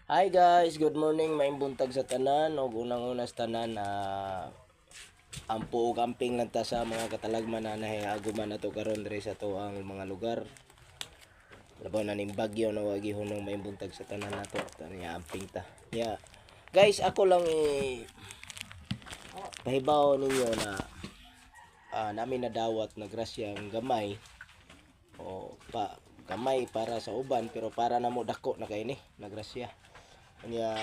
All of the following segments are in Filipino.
Hi guys, good morning. Maayong buntag sa tanan ug unang-una sa tanan ampo ug amping lang ta sa mga katalagman na nahiaguman nato karon diri sa to ang mga lugar. Labaw na ning bagyo na wagi hunong maayong buntag sa tanan nato. Tani amping ta. Yeah. Guys, ako lang pahibaw ninyo na namin nadawat na grasyang gamay o pa gamay para sa uban pero para namo dako na kay ni na grasya. Kanya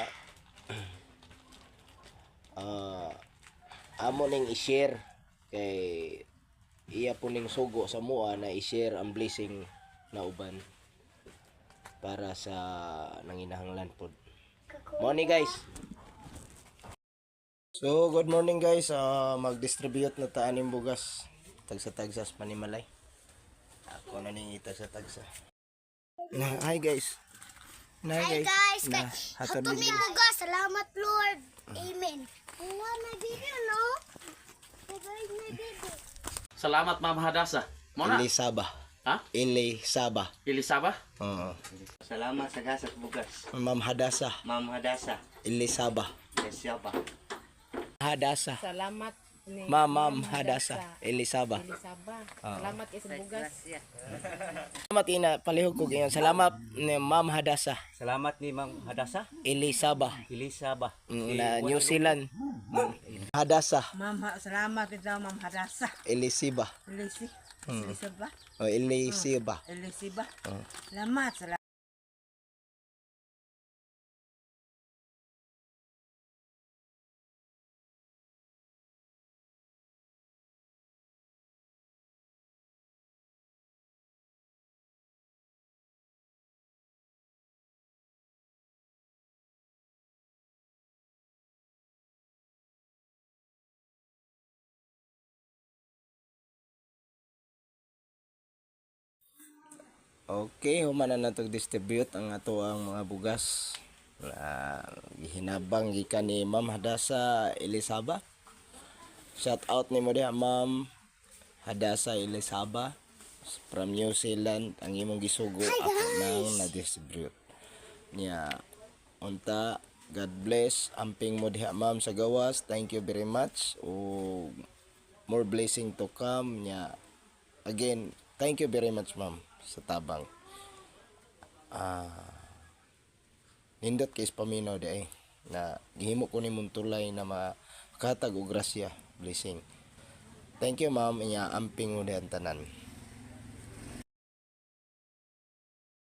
amo ning i-share kay iya po ning sugo sa mua na i-share ang blessing na uban para sa nanginahanglan pod. Morning guys. So good morning guys. Mag-distribute na ta aning bugas tagsa-tagsas panimalay. Ako na ning tagsa-tagsa. Hi guys. Hi guys, hatod mi bugas. Salamat Lord. Amen. Wala na video no? Guys, na video. Salamat Ma'am Hadasa. Mona? Elisaba. Ha? Elisaba. Elisaba? Oo. Salamat sa gasat bugas. Ma'am Hadasa. Ma'am Hadasa. Elisaba. Elisaba. Hadasa. Salamat ni Ma'am Hadasa. Elisaba. Elisaba. Salamat is bugas. Salamat ina palihog ko ngayon. Salamat ni Ma'am Hadasa. Salamat ni Ma'am Hadasa. Elisaba. Elisaba. Na New Zealand. Hadasa. Salamat ito Ma'am Hadasa. Elisiba. Elisaba. O Elisiba. Elisiba. Salamat. Okay, human na natog distribute ang ato ang mga bugas. Gihinabang gikan ni Ma'am Hadasa Elisaba. Shout out nimo diha Ma'am Hadasa Elisaba from New Zealand. Ang imong gisugo ako nang na-distribute. Nya unta, God bless. Amping mo diha Ma'am sa gawas. Thank you very much. O more blessing to come. Nya again, thank you very much Ma'am sa tabang. Nindot kay paminaw di ay na gihimo ko ni muntulay na makatag og grasya, blessing. Thank you Ma'am, inya amping mo dihan tanan.